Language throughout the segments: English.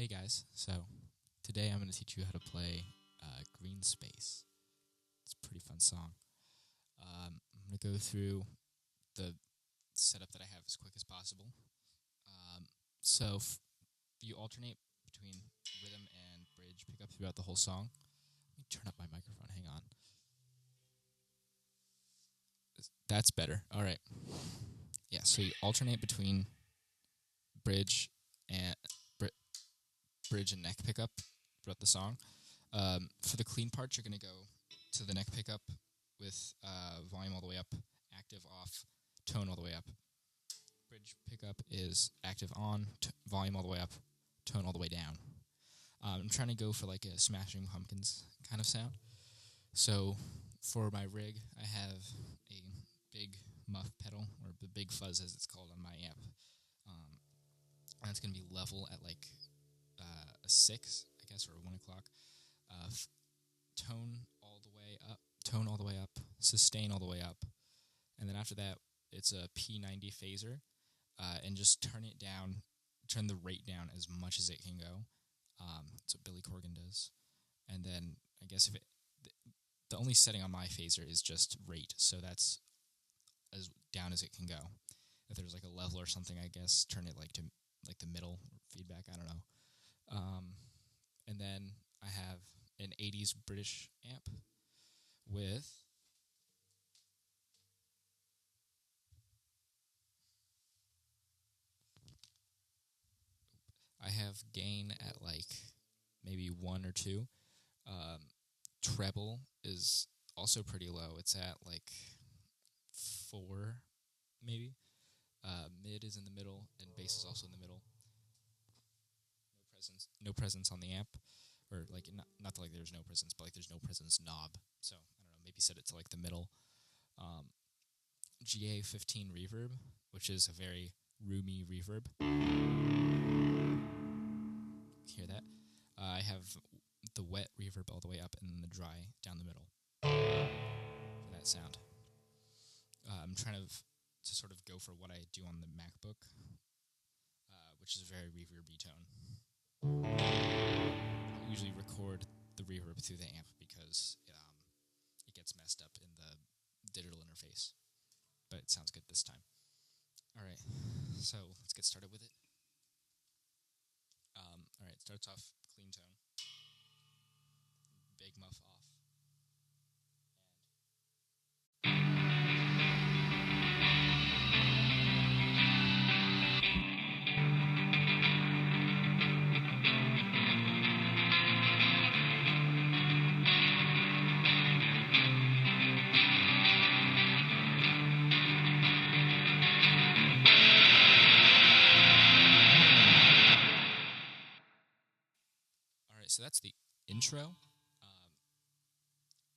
Hey guys, so today I'm going to teach you how to play Green Space. It's a pretty fun song. I'm going to go through the setup that I have as quick as possible. You alternate between rhythm and bridge pickup throughout the whole song. Let me turn up my microphone, hang on. That's better. All right. Yeah, so you alternate between bridge and neck pickup throughout the song. For the clean parts, you're going to go to the neck pickup with volume all the way up, active off, tone all the way up. Bridge pickup is active on, volume all the way up, tone all the way down. I'm trying to go for like a Smashing Pumpkins kind of sound. So for my rig, I have a big muff pedal, or the big fuzz as it's called on my amp. And it's going to be level at like a 6, I guess, or a 1 o'clock. Tone all the way up, sustain all the way up. And then after that, it's a P90 phaser. And just turn the rate down as much as it can go. That's what Billy Corgan does. And then I guess the only setting on my phaser is just rate, so that's as down as it can go. If there's like a level or something, I guess turn it like to like the middle feedback. I don't know. And then I have an 80s British amp with I have gain at like maybe 1 or 2. Treble is also pretty low. It's at like 4, maybe. Mid is in the middle, and bass is also in the middle. No presence on the amp, or like not that like there's no presence, but like there's no presence knob. So I don't know, maybe set it to like the middle. GA15 reverb, which is a very roomy reverb. Hear that? I have the wet reverb all the way up and then the dry down the middle for that sound. I'm trying to sort of go for what I do on the MacBook, which is a very reverby tone. I usually record the reverb through the amp because it gets messed up in the digital interface, but it sounds good this time. All right, so let's get started with it. All right, starts off clean tone, big muff off. So that's the intro.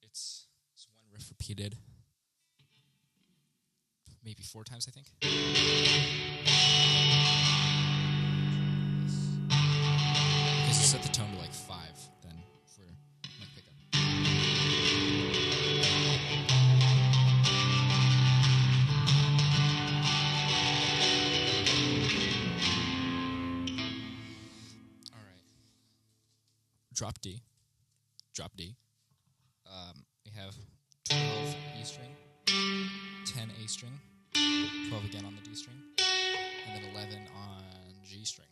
It's one riff repeated maybe 4 times, I think. Because you set the tone to like 5 then for neck pickup. Drop D. We have 12 E string, 10 A string, 12 again on the D string, and then 11 on G string.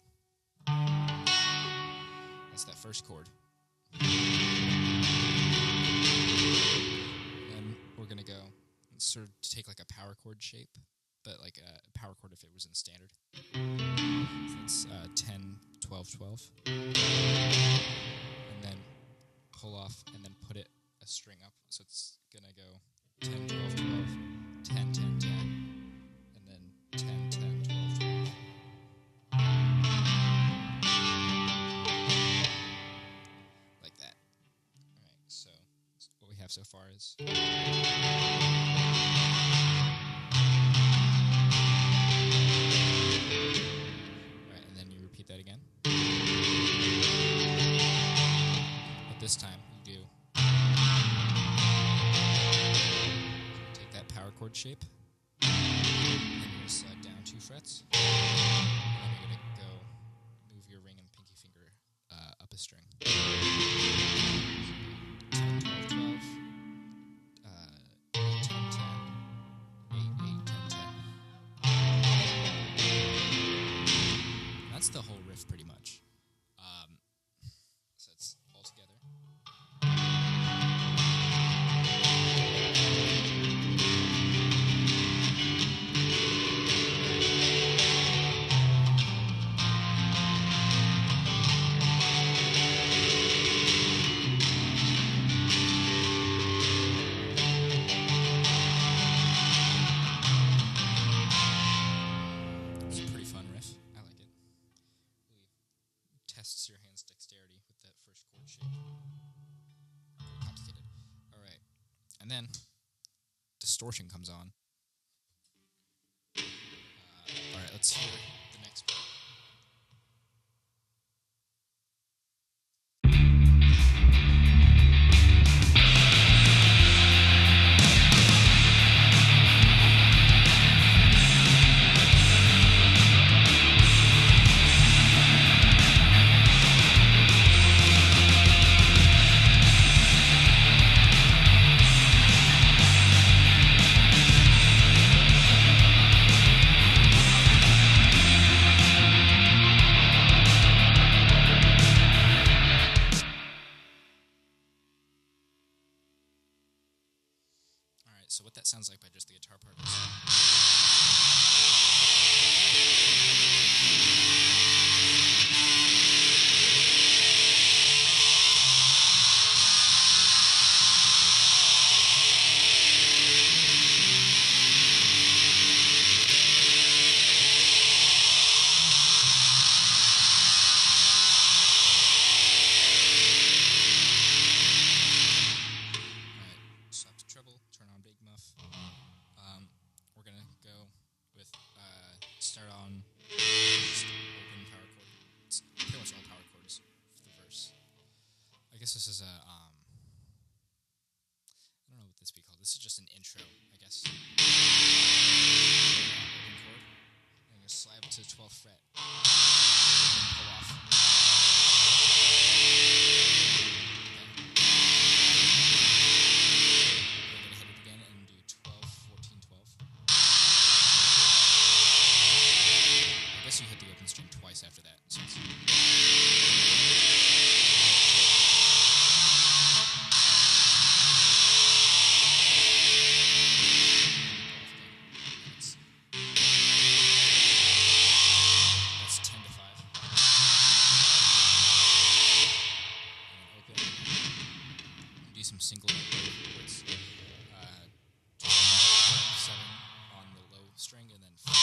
That's that first chord. Then we're going to go sort of take like a power chord shape, but like a power chord if it was in standard. So it's 10, 12, 12. And then pull off and then put it a string up. So it's going to go 10, 12, 12, 10, 10, 10, and then 10, 10, 12, 12. Like that. All right, so what we have so far is... All right, and then you repeat that again. This time you do take that power chord shape, and you slide down 2 frets, and then you're going to go move your ring and pinky finger string. 10, 12, 12, 8, 10, 10, 8, 8, 10, 10. That's the whole riff pretty much. So it's all together. It's a pretty fun riff. I like it. Really tests your hand's dexterity with that first chord shape. Complicated. All right. And then distortion comes on. All right, let's hear the next part. All right, so what that sounds like by just the guitar part is... Stop to treble, turn on big muff. We're gonna go with start on just open power chord. It's pretty much all power chords for the verse. I guess this is a I don't know what this would be called. This is just an intro, I guess. Open chord. I'm gonna slide to the 12th fret. And then pull off. You hit the open string twice after that. So it's that's 10 to 5. And then open. Do some single note chords. 7 on the low string, and then 5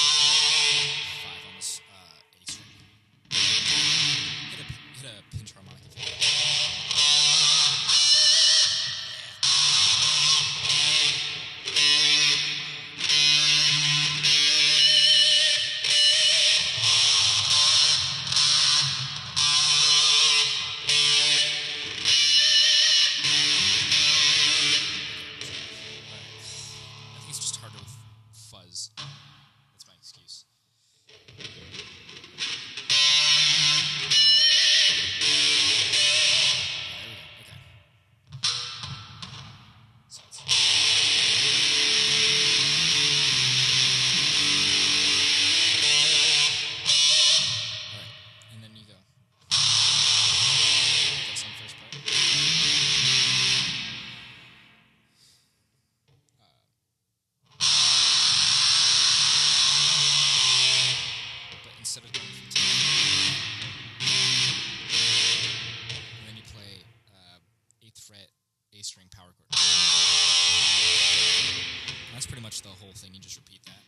on this A string. Hit a pinch harmonic if you want. I think it's just harder with fuzz. That's my excuse. Instead of going from 10, and then you play 8th fret A string power chord. And that's pretty much the whole thing. You just repeat that.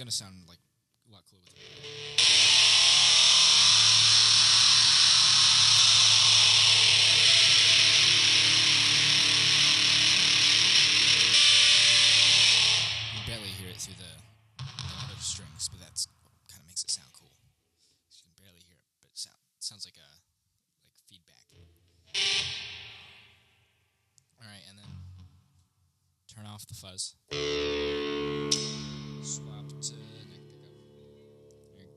gonna sound like a lot cooler with it. You can barely hear it through the other strings, but that's kind of makes it sound cool. You can barely hear it, but it sounds like feedback. All right, and then turn off the fuzz. Swap to neck pickup. You're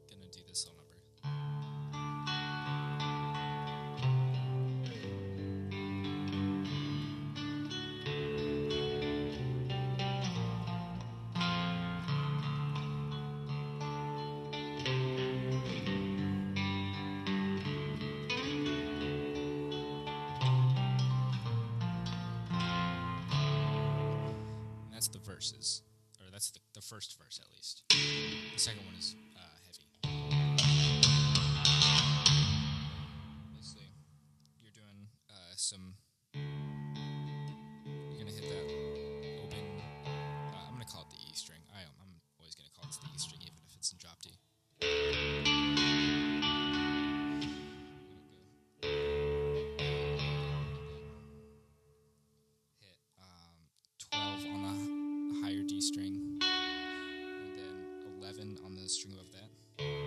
gonna do this little number. And that's the verses. Or that's the first verse, at least. The second one is heavy. Basically, you're doing you're gonna hit that open. I'm gonna call it the E string. I'm always gonna call it the E string, even if it's in drop D. Hit 12 on the higher D string, and then 11 on the string above that. Then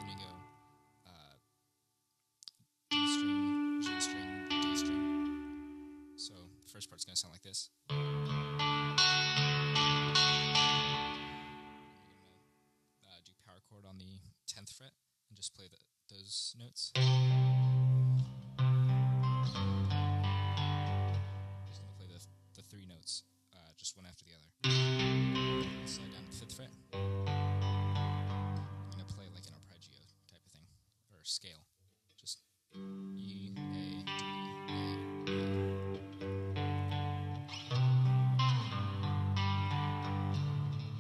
you go D string, G string, D string. So the first part's going to sound like this. You're going to do power chord on the 10th fret and just play those notes. The three notes, just one after the other. Slide down to the 5th fret. I'm going to play like an arpeggio type of thing, or scale. Just E, A, D, A, E.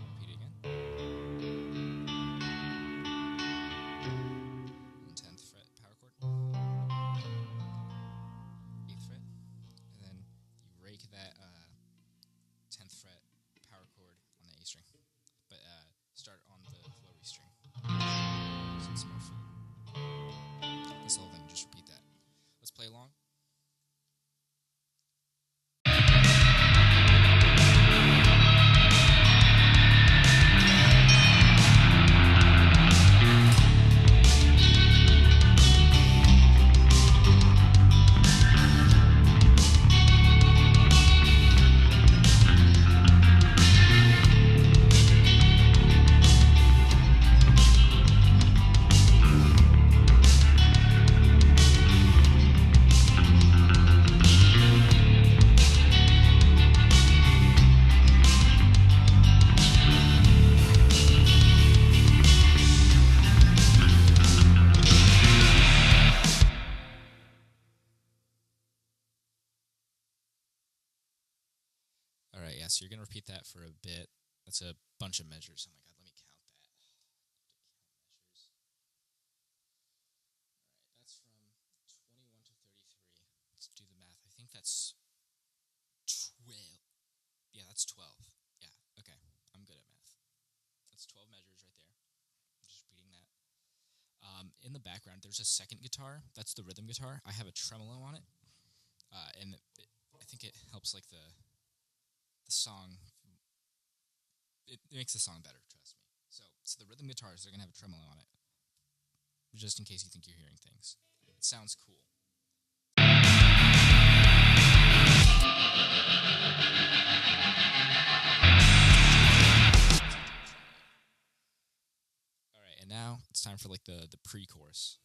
Repeat it again. And 10th fret power chord. 8th fret. And then you rake that 10th fret power chord on the A string, but start on the low E string, so it's more full. This whole thing, just repeat that. Let's play along. Alright, yeah, so you're going to repeat that for a bit. That's a bunch of measures. Oh my god, let me count that. Measures. Alright, that's from 21 to 33. Let's do the math. I think that's 12. Yeah, that's 12. Yeah, okay. I'm good at math. That's 12 measures right there. I'm just repeating that. In the background, there's a second guitar. That's the rhythm guitar. I have a tremolo on it. And I think it helps like the song. It makes the song better, trust me. So the rhythm guitars, they're going to have a tremolo on it. Just in case you think you're hearing things. It sounds cool. Alright, and now it's time for like the pre-chorus.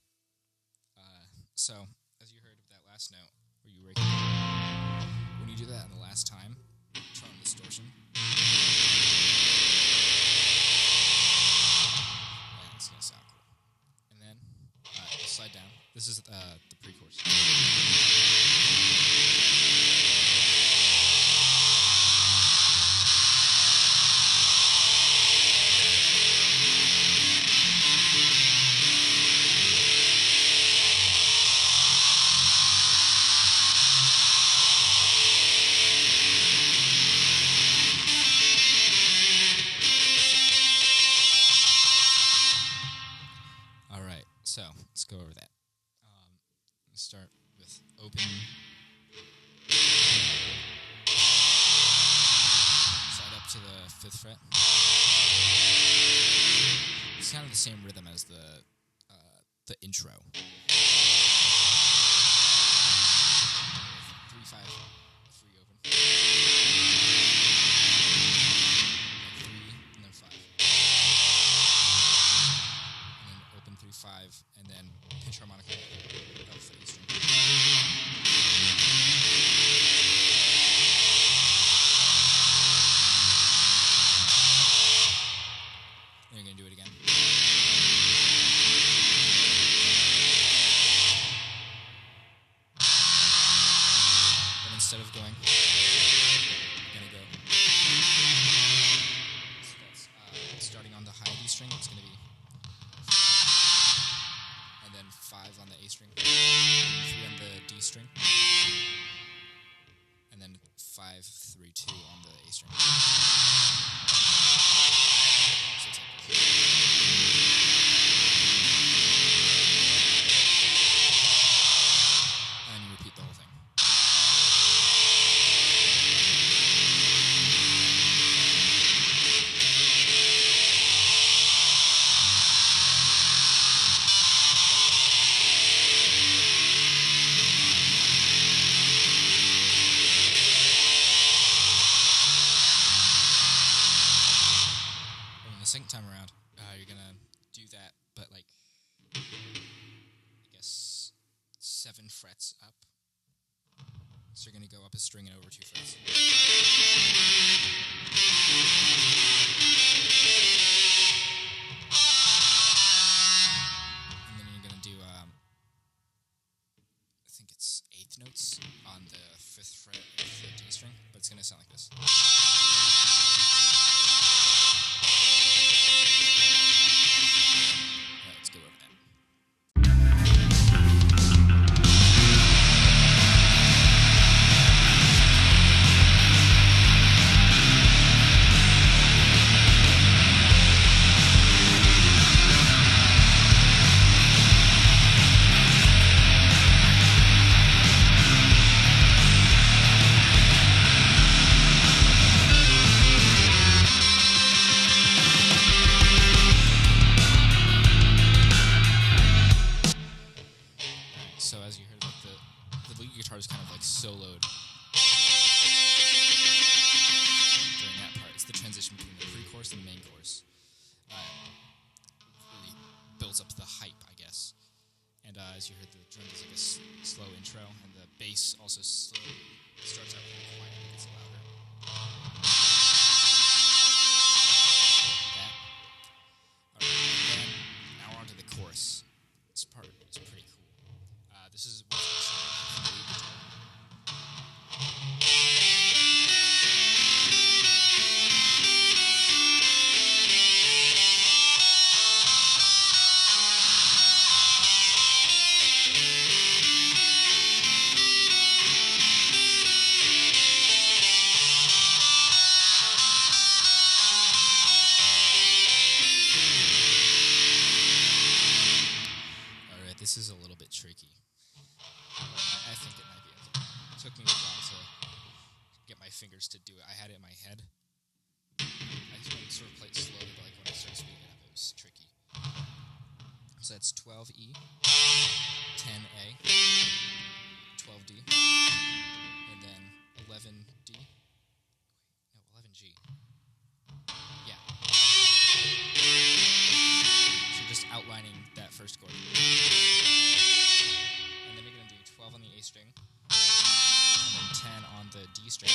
So, as you heard of that last note, where you rake it, when you do that on the last time, tone distortion. And it's going to sound cool. And then, slide down. This is the pre-chorus. 5th fret. It's kind of the same rhythm as the intro. 3, 5, 3 open. 3, and then 5. And then open 3, 5, and then pitch harmonica of the E string. Then you're going to do it again. But instead of going, you're going to go. So that's starting on the high D string, it's going to be 5, and then 5 on the A string, 3 on the D string, and then 5, 3, 2 on the A string. So it's like this. And you repeat the whole thing. Second time around, you're gonna do that, but like, I guess 7 frets up. So you're gonna go up a string and over 2 frets. And then you're gonna do, I think it's 8th notes on the 5th fret of the D string, but it's gonna sound like this. Let's go over that. So as you heard, like the lead guitar is kind of like soloed during that part. It's the transition between the pre-chorus and the main chorus. Really builds up the hype, I guess. And as you heard, the drum does like a slow intro, and the bass also slowly starts out really quiet and gets louder. That. Alright, and then now we're on to the chorus. This part is pretty cool. This is what's from the lead guitar. Alright, this is a little bit tricky. I think it might be okay. It took me a while to get my fingers to do it. I had it in my head. I sort of played slowly, but like when I started speeding it up, it was tricky. So that's 12E, 10A, 12D, and then 11D. No, 11G. Yeah. So just outlining that first chord. And then you're going to do 12 on the A string, and then 10 on the D string,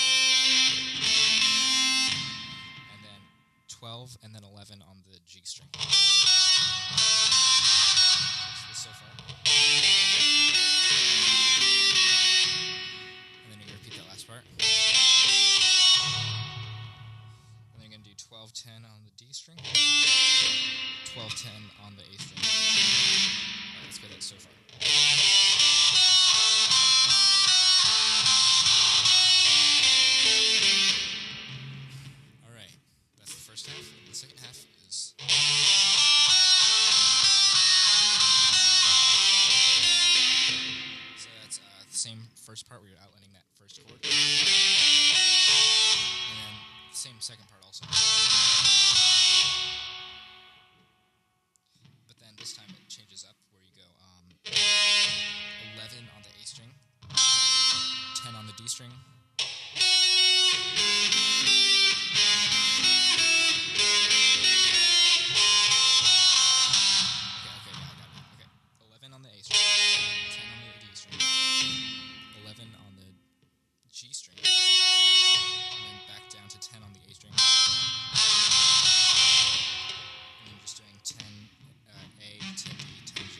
and then 12 and then 11 on the G string. So far. And then you're going to repeat that last part. And then you're going to do 12-10 on the D string, 12-10 on the A string. Alright, let's get that so far. Alright, that's the first half. And the second half is... So that's the same first part where you're outlining that first chord. And then the same second part also. But then this time it changes up where you go 11 on the A string, 10 on the D string. Okay, yeah, I got it. Okay, 11 on the A string, 10 on the D string, 11 on the G string, and then back down to 10 on the A string. And then just doing 10 A, 10 D, 10 G.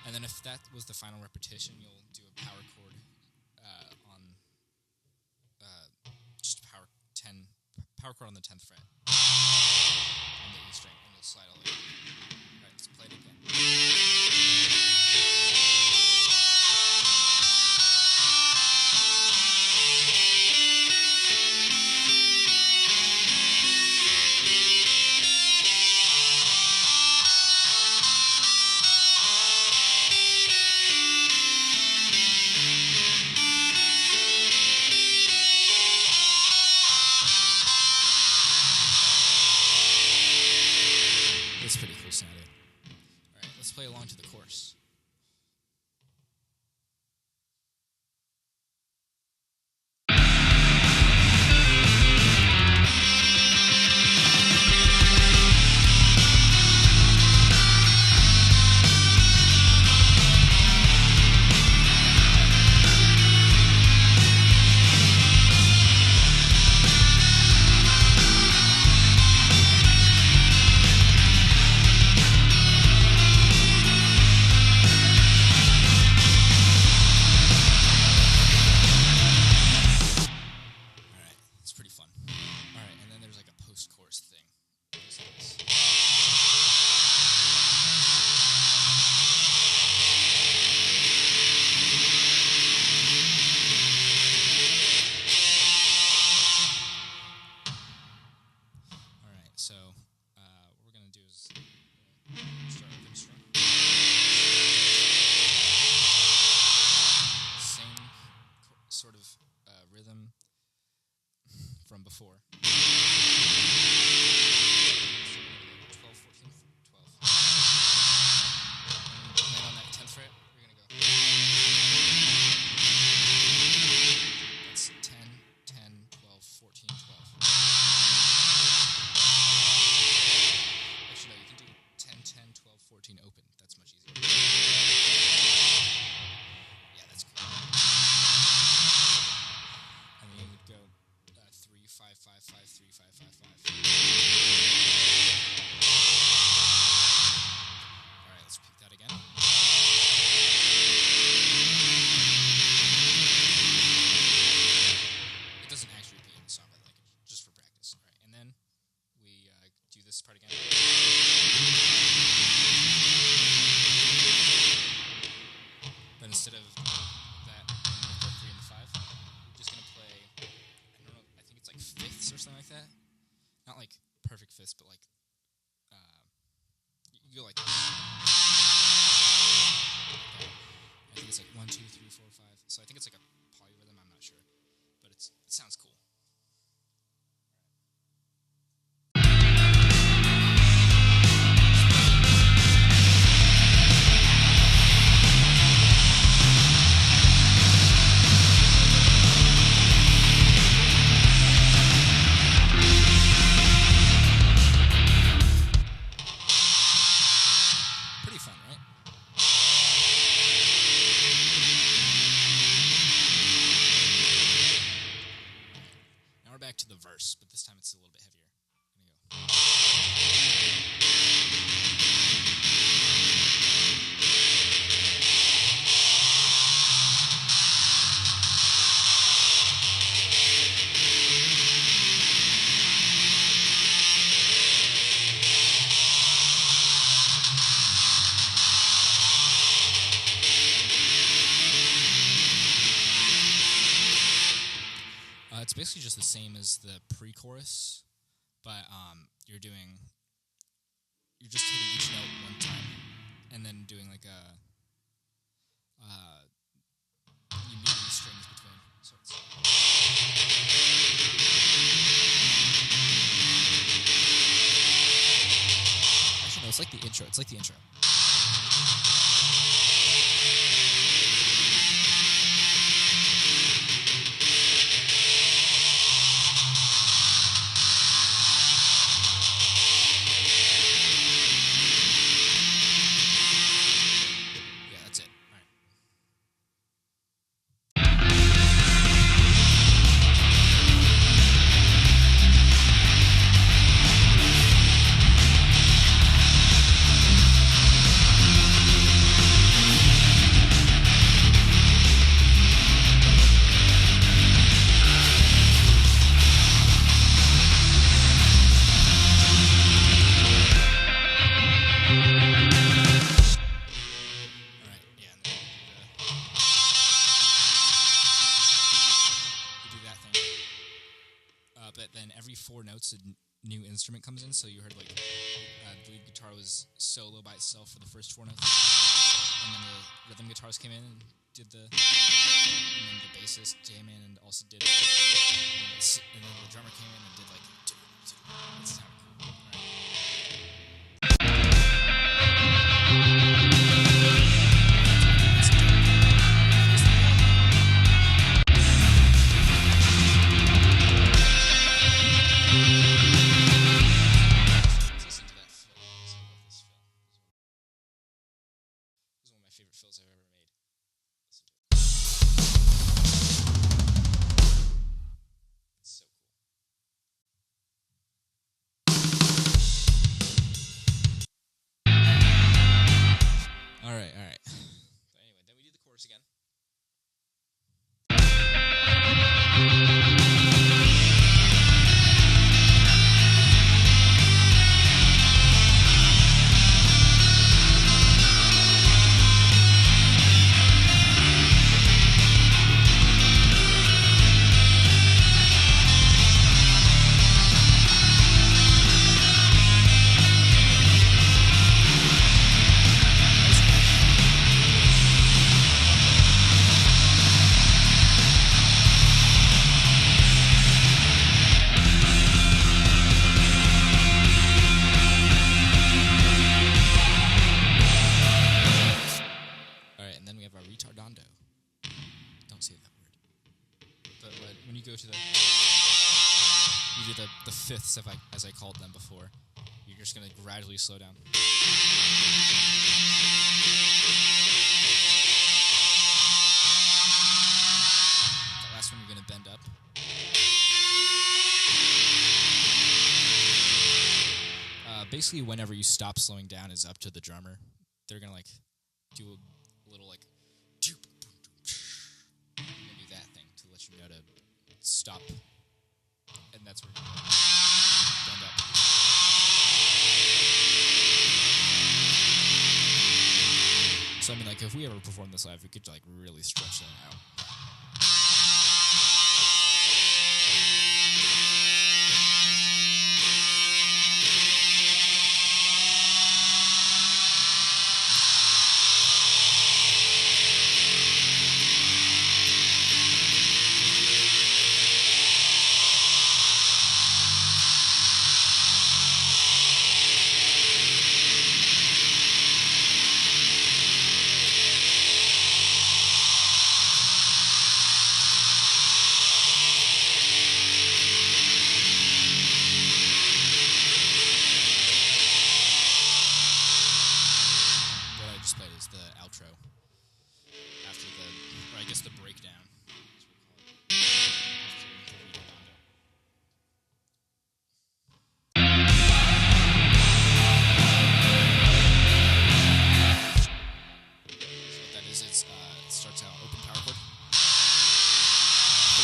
And then if that was the final repetition, you'll do a power chord on just power chord on the 10th fret on the E string, and you'll slide all the way. All right, let's play it again. It's pretty cool sounding. All right, let's play along to the chorus. All right, it's pretty fun. All right, and then there's like a post-chorus thing. Goes like this. All right, so what we're gonna do is start with the string. Same sort of rhythm from before. 12, 14, 12. And then on that 10th fret, we're gonna go. That's 10, 10, 12, 14, 12. Actually, no, you can do 10, 10, 12, 14 open. That's much easier. Yeah, that's cool. And then you would go 3, 5, 5, 5, 3, 5, 5, 5. All right, let's pick that again. It doesn't actually repeat in the song, but like just for practice. All right, and then we do this part again. But instead of that, the 3 and the 5, we're just gonna play. I don't know. I think it's like fifths or something like that. Not like perfect fifths, but like you go like. I think it's like 1, 2, 3, 4, 5. So I think it's like a polyrhythm. I'm not sure, but it sounds cool. Pretty fun, right? Now we're back to the verse, but this time it's a little bit heavier. Gonna go. It's basically just the same as the pre-chorus, but you're just hitting each note one time, and then doing like a it's like the intro. It's like the intro. Yeah, that's it. All right. All right, yeah, and then we do that thing. But then every 4 notes, a new instrument comes in. So you heard like the lead guitar was solo by itself for the first 4 notes, and then the rhythm guitars came in and did and then the bassist came in and also did it, and then the drummer came in and did like. It sounded cool. All right. Let's listen to that fill. I love this fill. This is one of my favorite fills I've ever made. Listen to it. It's so cool. All right. So anyway, then we do the chorus again. All right, and then we have our retardando. Don't say that word. But when you go to you do the fifths, as I called them before, you're just going to gradually slow down. That last one you're going to bend up. Basically, whenever you stop slowing down is up to the drummer. They're going to like do a little like you're gonna do that thing to let you know to stop, and that's where you're gonna bend up. So I mean, like if we ever perform this live, we could like really stretch that out. What I just played is the outro after or I guess the breakdown, as we call it, after the retardando. So what that is, it starts out open power chord. 3,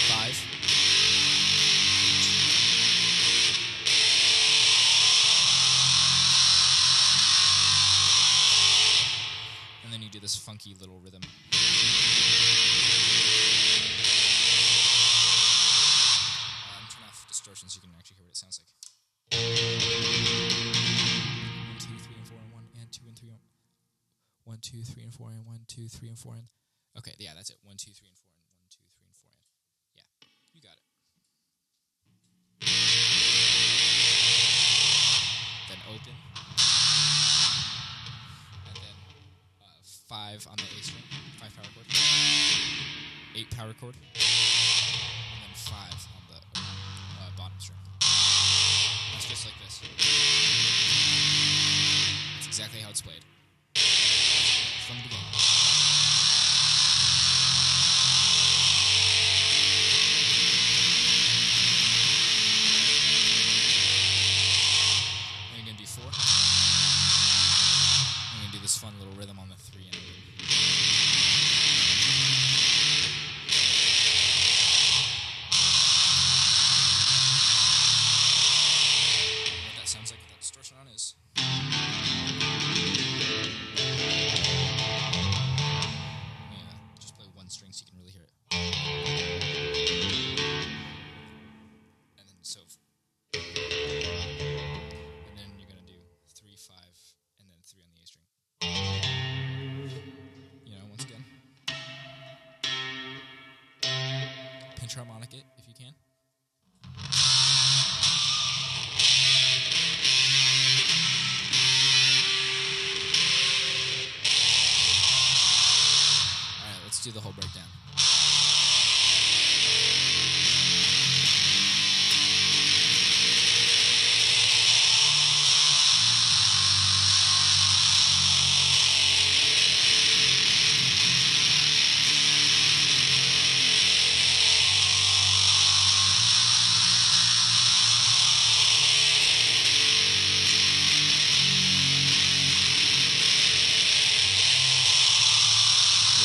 5. And then you do this funky little rhythm. Turn off distortion so you can actually hear what it sounds like. 1, 2, 3, and 4, and 1, and 2, and 3, and 1, 2, 3, and 4, and 1, 2, 3, and 4, and. Okay, yeah, that's it. 1, 2, 3, and 4, and 1, 2, 3, and 4, and. Yeah, you got it. open, and then 5 on the A string, 5 power chord, 8 power chord, and then 5 on the bottom string. That's just like this. That's exactly how it's played. From the beginning. Then you're going to do 4. I'm going to do this fun little rhythm on the 3 and open. What that sounds like with that distortion on is. Just play one string so you can really hear it. And then and then you're gonna do 3, 5, and then 3 on the A string. Once again. Pinch harmonic it if you can. Alright, let's do the whole breakdown.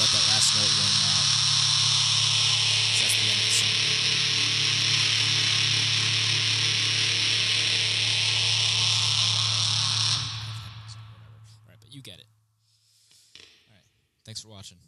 Let that last note ring out. That's the end of the song. Whatever. Alright, but you get it. Alright. Thanks for watching.